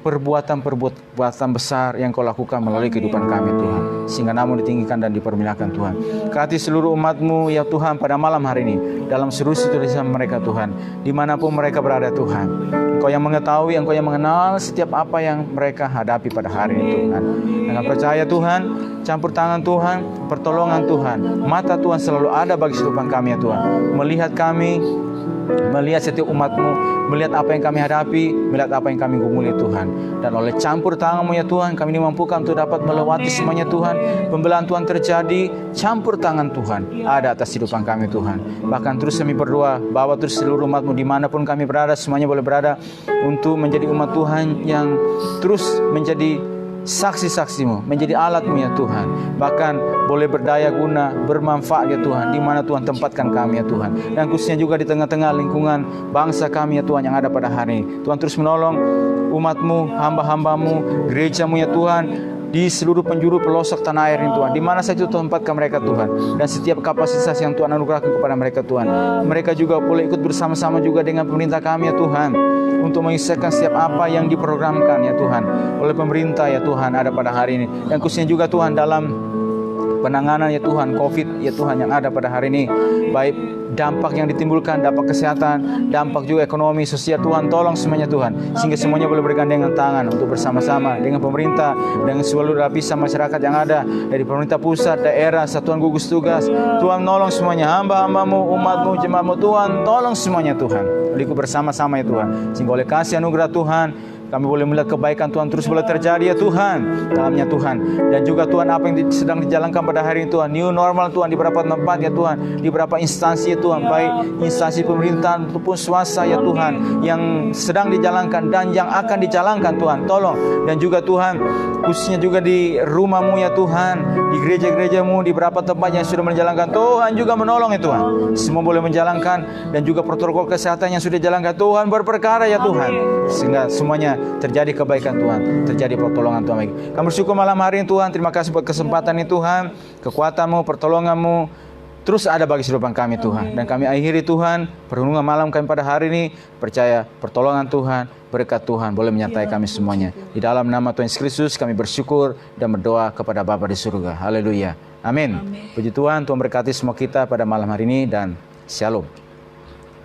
perbuatan besar yang Kau lakukan melalui kehidupan kami Tuhan, sehingga namun ditinggikan dan dipermuliakan Tuhan. Berkati seluruh umat-Mu ya Tuhan pada malam hari ini, dalam seluruh situasi mereka Tuhan, dimanapun mereka berada Tuhan. Engkau yang mengetahui, Engkau yang mengenal setiap apa yang mereka hadapi pada hari ini Tuhan. Dengan percaya Tuhan, campur tangan Tuhan, pertolongan Tuhan, mata Tuhan selalu ada bagi kehidupan kami ya Tuhan. Melihat kami, melihat setiap umat-Mu, melihat apa yang kami hadapi, melihat apa yang kami gumuli Tuhan. Dan oleh campur tangan-Mu ya Tuhan, kami dimampukan untuk dapat melewati semuanya Tuhan. Pembelaan Tuhan terjadi, campur tangan Tuhan ada atas kehidupan kami Tuhan. Bahkan terus kami berdoa, bawa terus seluruh umat-Mu dimanapun kami berada, semuanya boleh berada, untuk menjadi umat Tuhan yang terus menjadi saksi-saksi-Mu, menjadi alat-Mu ya Tuhan. Bahkan boleh berdaya guna, bermanfaat ya Tuhan, di mana Tuhan tempatkan kami ya Tuhan. Dan khususnya juga di tengah-tengah lingkungan bangsa kami ya Tuhan yang ada pada hari ini. Tuhan terus menolong umat-Mu, hamba-hamba-Mu, gereja-Mu ya Tuhan, di seluruh penjuru pelosok tanah air ini Tuhan, di mana saja Tuhan tempatkan mereka Tuhan, dan setiap kapasitas yang Tuhan anugerahkan kepada mereka Tuhan. Mereka juga boleh ikut bersama-sama juga dengan pemerintah kami ya Tuhan, untuk mengisahkan setiap apa yang diprogramkan ya Tuhan oleh pemerintah ya Tuhan ada pada hari ini. Dan khususnya juga Tuhan dalam penanganan ya Tuhan COVID ya Tuhan yang ada pada hari ini, baik dampak yang ditimbulkan, dampak kesehatan, dampak juga ekonomi, sosial Tuhan, tolong semuanya Tuhan, sehingga semuanya boleh bergandengan tangan untuk bersama-sama dengan pemerintah, dengan seluruh lapisan masyarakat yang ada, dari pemerintah pusat, daerah, satuan gugus tugas. Tuhan nolong semuanya, hamba-hamba-Mu, umat-Mu, jemaat-Mu Tuhan, tolong semuanya Tuhan, ikut bersama-sama ya Tuhan, sehingga oleh kasih anugerah Tuhan kami boleh melihat kebaikan Tuhan terus boleh terjadi ya Tuhan dalamnya Tuhan. Dan juga Tuhan apa yang sedang dijalankan pada hari ini Tuhan, new normal Tuhan di beberapa tempat ya Tuhan, di beberapa instansi ya Tuhan, baik instansi pemerintahan ataupun swasta ya Tuhan, yang sedang dijalankan dan yang akan dijalankan Tuhan, tolong. Dan juga Tuhan khususnya juga di rumah-Mu ya Tuhan, di gereja-gereja-Mu, di beberapa tempat yang sudah menjalankan, Tuhan juga menolong ya Tuhan, semua boleh menjalankan. Dan juga protokol kesehatan yang sudah dijalankan Tuhan berperkara ya Tuhan, sehingga semuanya terjadi kebaikan Tuhan, terjadi pertolongan Tuhan bagi kami. Bersyukur malam hari ini Tuhan, terima kasih buat kesempatan ini Tuhan, kekuatan-Mu, pertolongan-Mu terus ada bagi kehidupan kami Tuhan. Dan kami akhiri Tuhan perundungan malam kami pada hari ini, percaya pertolongan Tuhan, berkat Tuhan boleh menyertai kami semuanya. Di dalam nama Tuhan Yesus Kristus kami bersyukur dan berdoa kepada Bapa di surga. Haleluya, amin. Puji Tuhan, Tuhan berkati semua kita pada malam hari ini, dan shalom.